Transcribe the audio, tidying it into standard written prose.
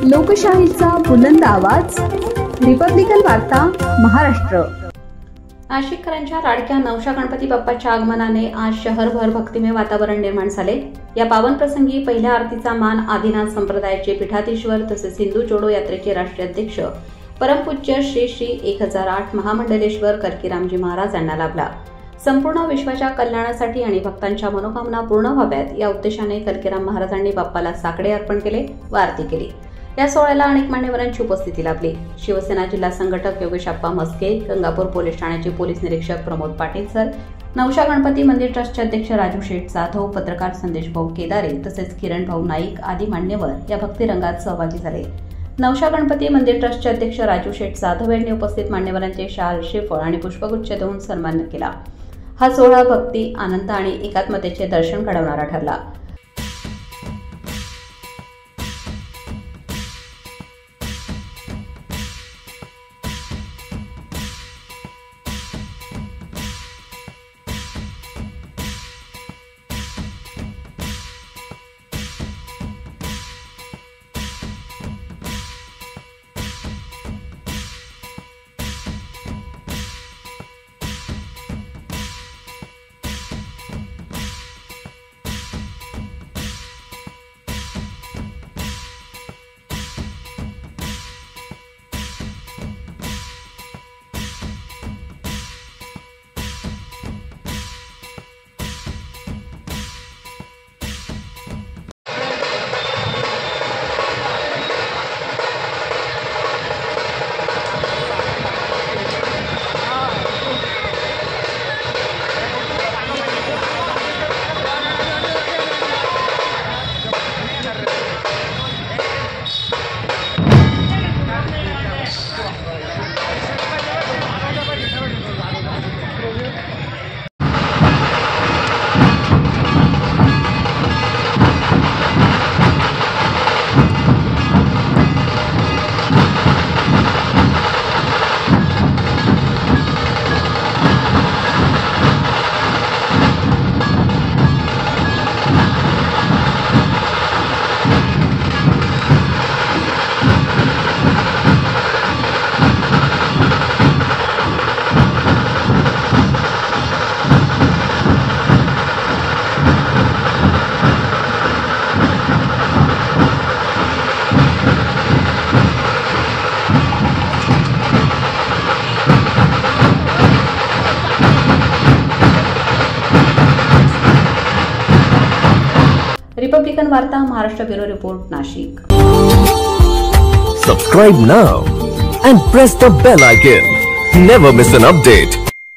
लोकशाहीचा बुलंद आवाज, रिपब्लिकन वार्ता महाराष्ट्र। नाशिककरांच्या लाडक्या नवशा गणपती बाप्पाच्या आगमनाने आज शहरभर भक्तिमय वातावरण निर्माण झाले। या पावन प्रसंगी पहिल्या आरतीचा मान आदिनाथ संप्रदायाचे पीठाधीश्वर तसेच हिंदू जोडो यात्रेचे राष्ट्रीय अध्यक्ष परमपूज्य श्री श्री 1008 महामंडलेश्वर कलकीरामजी महाराज यांना लाभला। संपूर्ण विश्वाच्या कल्याणासाठी आणि भक्तांच्या मनोकामना पूर्ण व्हाव्यात या उद्देशाने कलकीराम महाराजांनी बाप्पाला साकडे अर्पण केले व आरती केली। या सोहळ्याला अनेक मान्यवरांची उपस्थिती लाभली। शिवसेना जिल्हा संघटक योगेश आप्पा मस्के, गंगापूर पोलीस ठाण्याचे पोलीस निरीक्षक प्रमोद पाटील सर, नवशा गणपती मंदिर ट्रस्टचे अध्यक्ष राजू शेठ जाधव, पत्रकार संदेश भाऊ केदारे तसेच किरण भाऊ नाईक आदी मान्यवर या भक्तिरंगात सहभागी झाले। नवशा गणपती मंदिर ट्रस्टचे अध्यक्ष राजू शेठ जाधव यांनी उपस्थित मान्यवरांचे शाल, श्रीफळ आणि पुष्पगुच्छ देऊन सन्मान केला। हा सोहळा भक्ती, आनंद आणि एकात्मतेचे दर्शन घडवणारा ठरला। रिपब्लिकन वार्ता Maharashtra bureau report, Nashik. Subscribe now and press the bell icon. Never miss an update.